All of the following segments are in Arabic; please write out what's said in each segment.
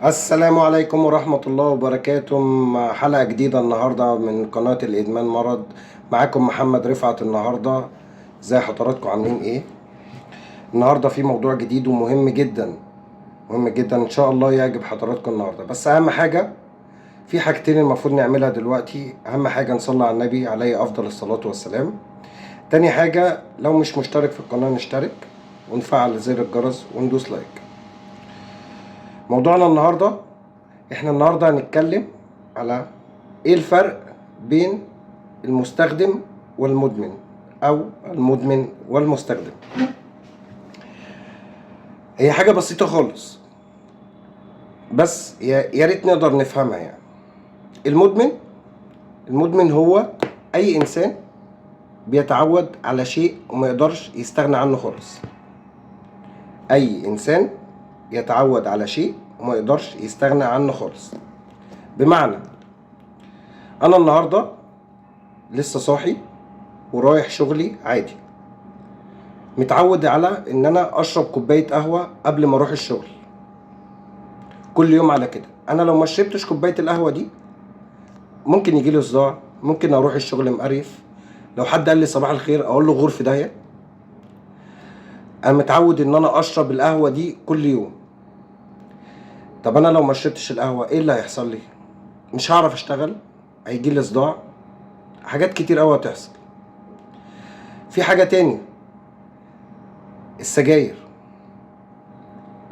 السلام عليكم ورحمة الله وبركاته. حلقة جديدة النهاردة من قناة الإدمان مرض. معاكم محمد رفعت. النهاردة ازي حضراتكم عاملين ايه؟ النهاردة في موضوع جديد ومهم جدا، مهم جدا ان شاء الله يعجب حضراتكم النهاردة. بس اهم حاجة، في حاجتين المفروض نعملها دلوقتي. اهم حاجة نصلي على النبي عليه افضل الصلاة والسلام. تاني حاجة، لو مش مشترك في القناة نشترك ونفعل زر الجرس وندوس لايك. موضوعنا النهاردة، احنا النهاردة هنتكلم على ايه الفرق بين المستخدم والمدمن، او المدمن والمستخدم. هي حاجة بسيطة خالص، بس يا ريت نقدر نفهمها. يعني المدمن هو اي انسان بيتعود على شيء وما يقدرش يستغنى عنه خالص. اي انسان يتعود على شيء وما يقدرش يستغنى عنه خالص. بمعنى، انا النهاردة لسه صاحي ورايح شغلي عادي، متعود على ان انا اشرب كوبايه قهوه قبل ما اروح الشغل كل يوم. على كده انا لو ما شربتش كوبايه القهوه دي ممكن يجي لي صداع، ممكن اروح الشغل مقريف. لو حد قال لي صباح الخير اقول له غور في داهيه. انا متعود ان انا اشرب القهوه دي كل يوم. طب انا لو ما شربتش القهوه ايه اللي هيحصل لي؟ مش هعرف اشتغل، هيجي لي صداع، حاجات كتير قوي هتحصل. في حاجه تاني، السجاير.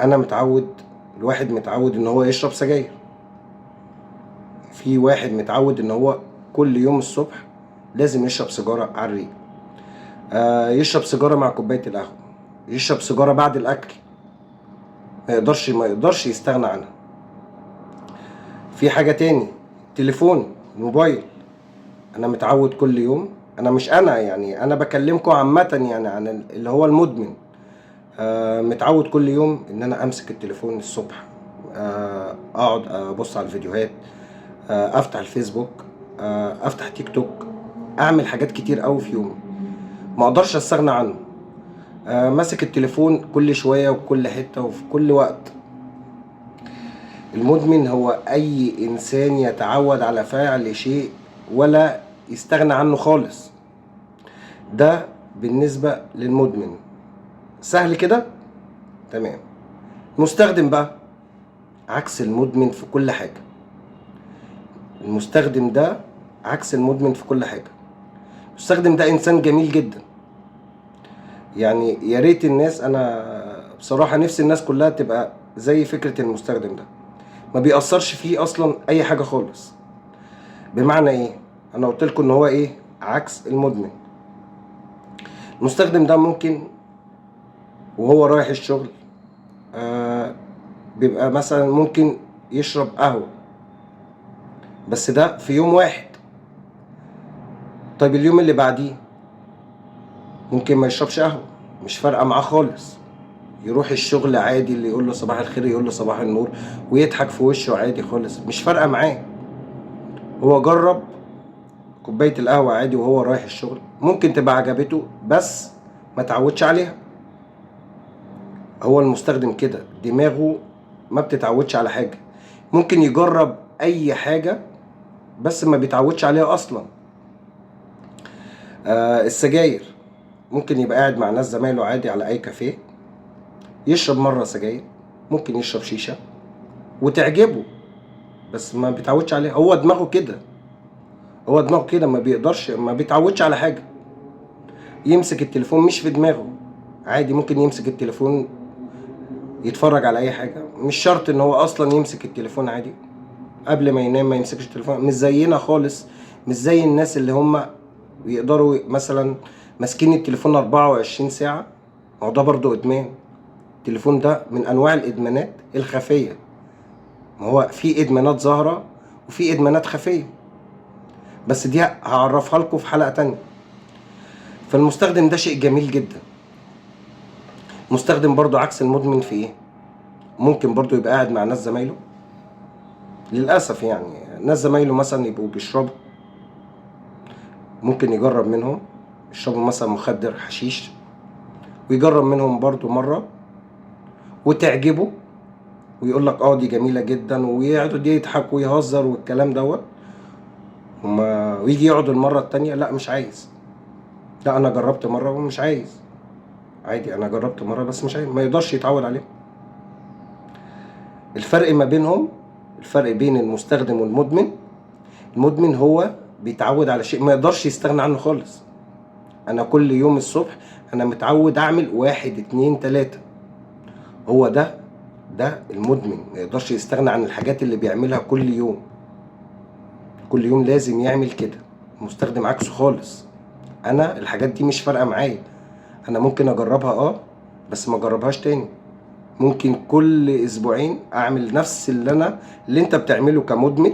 انا متعود، الواحد متعود ان هو يشرب سجاير. في واحد متعود ان هو كل يوم الصبح لازم يشرب سيجاره على الريق. يشرب سيجاره مع كوبايه القهوه، يشرب سيجاره بعد الاكل، ما يقدرش يستغنى عنها. في حاجه تاني، التليفون، الموبايل. انا متعود كل يوم، انا مش انا يعني، انا بكلمكم عامه يعني عن اللي هو المدمن. متعود كل يوم ان انا امسك التليفون الصبح، اقعد ابص على الفيديوهات، افتح الفيسبوك، افتح تيك توك، اعمل حاجات كتير قوي في يومي ما اقدرش استغنى عنه. ماسك التليفون كل شوية وكل حتة وفي كل وقت. المدمن هو اي انسان يتعود على فعل شيء ولا يستغنى عنه خالص. ده بالنسبة للمدمن. سهل كده؟ تمام. المستخدم بقى عكس المدمن في كل حاجة. المستخدم ده عكس المدمن في كل حاجة. المستخدم ده انسان جميل جدا. يعني يا ريت الناس، انا بصراحة نفسي الناس كلها تبقى زي فكرة المستخدم ده. ما بيأثرش فيه اصلا اي حاجة خالص. بمعنى ايه؟ انا قلت لكم ان هو ايه؟ عكس المدمن. المستخدم ده ممكن وهو رايح الشغل بيبقى مثلا ممكن يشرب قهوة، بس ده في يوم واحد. طيب اليوم اللي بعديه ممكن ما يشربش قهوة، مش فارقة معاه خالص، يروح الشغل عادي، اللي يقول له صباح الخير يقول له صباح النور ويضحك في وشه عادي خالص، مش فارقة معاه. هو جرب كوباية القهوة عادي وهو رايح الشغل، ممكن تبقى عجبته بس ما تعودش عليها. هو المستخدم كده دماغه ما بتتعودش على حاجة. ممكن يجرب اي حاجة بس ما بيتعودش عليها اصلا. السجاير، ممكن يبقى قاعد مع ناس زمايله عادي على اي كافيه، يشرب مرة سجاير، ممكن يشرب شيشة وتعجبه بس ما بيتعودش عليها. هو دماغه كده، هو دماغه كده ما بيقدرش، ما بيتعودش على حاجة. يمسك التليفون مش في دماغه، عادي ممكن يمسك التليفون يتفرج على اي حاجة. مش شرط ان هو اصلا يمسك التليفون، عادي قبل ما ينام ما يمسكش التليفون. مش زينا خالص، مش زي الناس اللي هم يقدروا مثلا ماسكين التليفون 24 ساعة. ما هو ده برضه ادمان. التليفون ده من انواع الادمانات الخفية. ما هو في ادمانات ظاهرة وفي ادمانات خفية، بس دي هعرفها لكم في حلقة تانية. فالمستخدم ده شيء جميل جدا. المستخدم برضو عكس المدمن في ايه؟ ممكن برضو يبقى قاعد مع ناس زمايله، للأسف يعني ناس زمايله مثلا يبقوا بيشربوا، ممكن يجرب منهم يشربوا مثلا مخدر حشيش، ويجرب منهم برضو مرة وتعجبه ويقول لك دي جميله جدا، ويقعد يضحك ويهزر والكلام دوت، ويجي يقعد المره التانية لا مش عايز، لا انا جربت مره ومش عايز، عادي انا جربت مره بس مش عايز، ما يقدرش يتعود عليه. الفرق ما بينهم، الفرق بين المستخدم والمدمن، المدمن هو بيتعود على شيء ما يقدرش يستغنى عنه خالص. انا كل يوم الصبح انا متعود اعمل 1 2 3، هو ده المدمن، ما يقدرش يستغنى عن الحاجات اللي بيعملها كل يوم، كل يوم لازم يعمل كده. المستخدم عكسه خالص، انا الحاجات دي مش فارقه معايا، انا ممكن اجربها بس ما اجربهاش تاني، ممكن كل اسبوعين اعمل نفس اللي انت بتعمله كمدمن،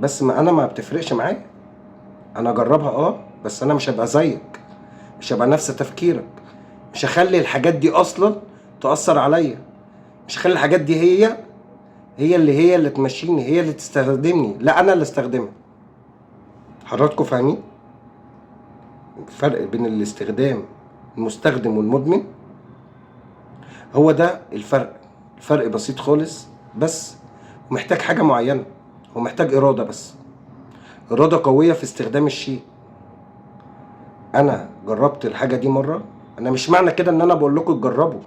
بس ما بتفرقش معايا، انا اجربها بس انا مش هبقى زيك، مش هبقى نفس تفكيرك، مش هخلي الحاجات دي اصلا تأثر عليا، مش هخلي الحاجات دي هي اللي تمشيني، هي اللي تستخدمني، لا انا اللي استخدمها. حضراتكم فاهمين الفرق بين الاستخدام المستخدم والمدمن؟ هو ده الفرق، الفرق بسيط خالص، بس محتاج حاجة معينة، هو محتاج إرادة، بس إرادة قوية في استخدام الشيء. أنا جربت الحاجة دي مرة، أنا مش معنى كده إن أنا بقول لكم تجربوا،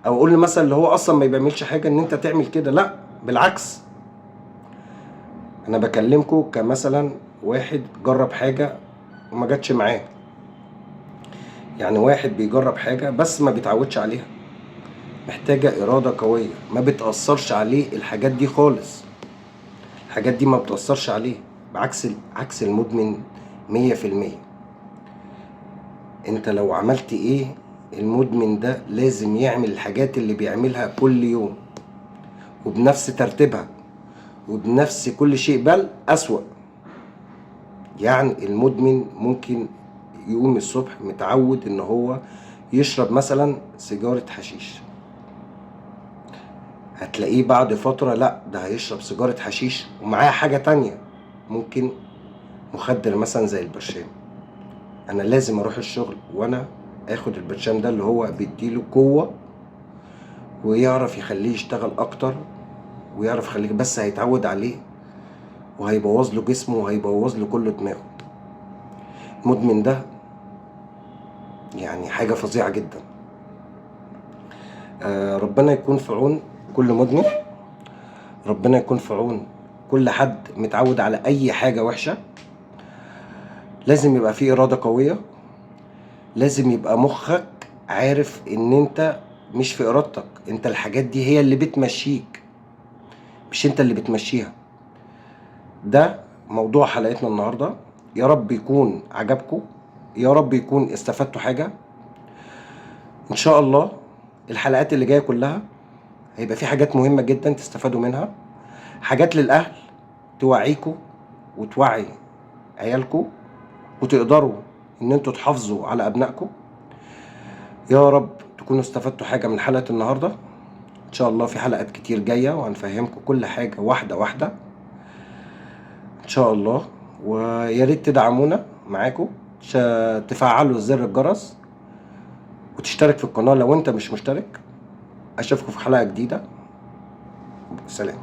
أو أقول مثلا اللي هو أصلا ما بيعملش حاجة إن أنت تعمل كده، لا بالعكس، أنا بكلمكم كمثلا واحد جرب حاجة وما جاتش معاه، يعني واحد بيجرب حاجة بس ما بيتعودش عليها، محتاجة إرادة قوية، ما بتأثرش عليه الحاجات دي خالص، الحاجات دي ما بتأثرش عليه، عكس المدمن 100%. انت لو عملت ايه، المدمن ده لازم يعمل الحاجات اللي بيعملها كل يوم وبنفس ترتيبها وبنفس كل شيء، بل أسوأ. يعني المدمن ممكن يقوم الصبح متعود ان هو يشرب مثلا سيجارة حشيش، هتلاقيه بعد فترة لا ده هيشرب سيجارة حشيش ومعاها حاجة تانية، ممكن مخدر مثلا زي البرشام. انا لازم اروح الشغل وانا اخد البرشام ده اللي هو بيديله قوة ويعرف يخليه يشتغل اكتر، ويعرف يخليه، بس هيتعود عليه وهيبوظ له جسمه وهيبوظ له كل دماغه. المدمن ده يعني حاجة فظيعة جدا. ربنا يكون في عون كل مدمن، ربنا يكون في عون كل حد متعود على اي حاجة وحشة. لازم يبقى فيه إرادة قوية، لازم يبقى مخك عارف ان انت مش في ارادتك، انت الحاجات دي هي اللي بتمشيك، مش انت اللي بتمشيها. ده موضوع حلقتنا النهاردة، يا رب يكون عجبكم، يا رب يكون استفدتوا حاجة. ان شاء الله الحلقات اللي جاية كلها هيبقى في حاجات مهمة جدا تستفادوا منها، حاجات للأهل توعيكوا وتوعي عيالكوا وتقدروا ان انتوا تحافظوا على ابنائكم. يا رب تكونوا استفدتوا حاجة من حلقة النهاردة، ان شاء الله في حلقات كتير جاية وهنفهمكم كل حاجة واحدة واحدة ان شاء الله. ويا ريت تدعمونا معاكم، تفعلوا زر الجرس وتشترك في القناة لو انت مش مشترك. اشوفكم في حلقة جديدة، سلام.